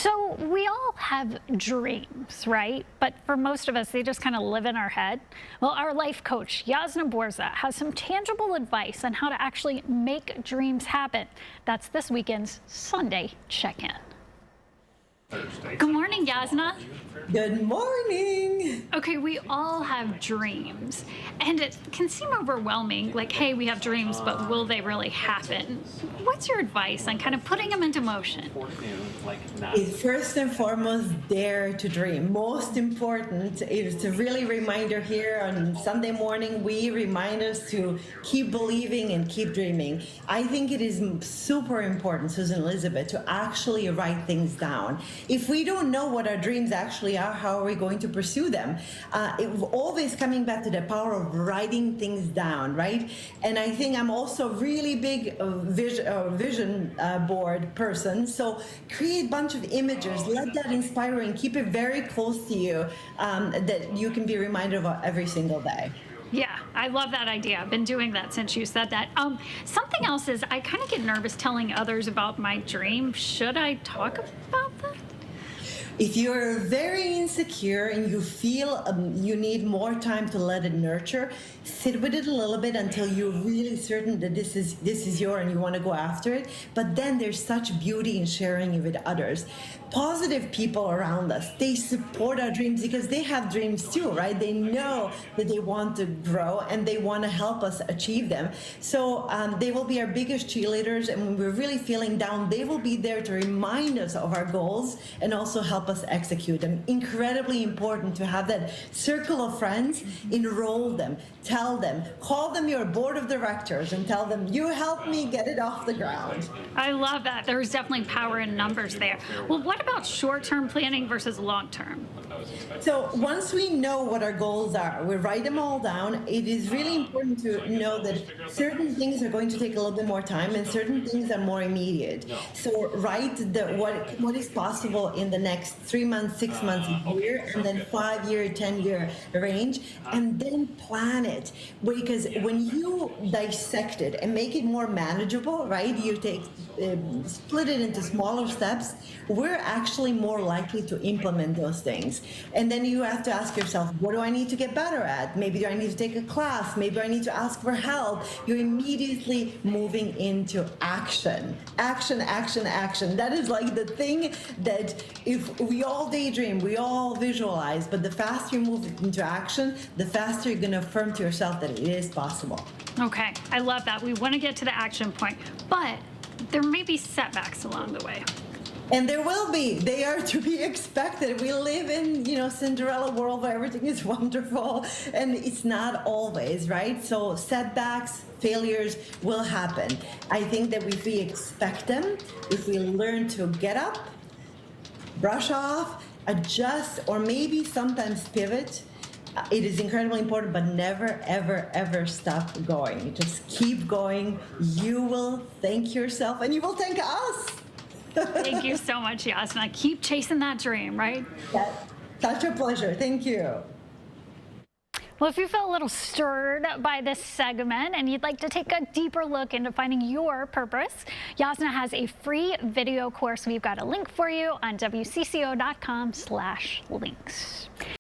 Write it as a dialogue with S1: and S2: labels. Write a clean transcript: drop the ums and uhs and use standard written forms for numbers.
S1: So we all have dreams, right? But for most of us, they just kind of live in our head. Well, our life coach, Jasna Burza I, has some tangible advice on how to actually make dreams happen. That's this weekend's Sunday check-in. Good morning, Jasna.
S2: Good morning.
S1: Okay, we all have dreams, and it can seem overwhelming, like, hey, we have dreams, but will they really happen? What's your advice on kind of putting them into motion?
S2: It's first and foremost, dare to dream. Most important is a really reminder here on Sunday morning, we remind us to keep believing and keep dreaming. I think it is super important, Susan Elizabeth, to actually write things down. If we don't know what our dreams actually are, how are we going to pursue them? Always coming back to the power of writing things down, right? And I think I'm also really big vision board person. So create a bunch of images, let that inspire you, and keep it very close to you that you can be reminded of every single day.
S1: Yeah, I love that idea. I've been doing that since you said that. Something else is I kind of get nervous telling others about my dream. Should I talk about that?
S2: If you're very insecure and you feel you need more time to let it nurture, sit with it a little bit until you're really certain that this is yours and you want to go after it. But then there's such beauty in sharing it with others. Positive people around us, they support our dreams because they have dreams too, right? They know that they want to grow and they want to help us achieve them. So they will be our biggest cheerleaders, and when we're really feeling down, they will be there to remind us of our goals and also help us execute them. Incredibly important to have that circle of friends. Enroll them, tell them, call them your board of directors and tell them, you helped me get it off the ground.
S1: I love that. There's definitely power in numbers there. Well, what about short-term planning versus long-term?
S2: So once we know what our goals are, we write them all down. It is really important to know that certain things are going to take a little bit more time and certain things are more immediate. So write what is possible in the next 3 months, 6 months, a year, and then 5-year, 10-year range, and then plan it. Because when you dissect it and make it more manageable, right, you split it into smaller steps, we're actually more likely to implement those things. And then you have to ask yourself, what do I need to get better at? Maybe do I need to take a class? Maybe I need to ask for help? You're immediately moving into action. Action, action, action. That is like the thing that if we all daydream, we all visualize, but the faster you move into action, the faster you're going to affirm to yourself that it is possible.
S1: Okay, I love that. We want to get to the action point, but there may be setbacks along the way.
S2: And there will be. They are to be expected. We live in, Cinderella world where everything is wonderful, and it's not always, right? So setbacks, failures will happen. I think that if we expect them, if we learn to get up, brush off, adjust, or maybe sometimes pivot, it is incredibly important, but never, ever, ever stop going. Just keep going. You will thank yourself, and you will thank us.
S1: Thank you so much, Jasna. Keep chasing that dream, right?
S2: That's such a pleasure. Thank you.
S1: Well, if you feel a little stirred by this segment and you'd like to take a deeper look into finding your purpose, Jasna has a free video course. We've got a link for you on WCCO.com/links.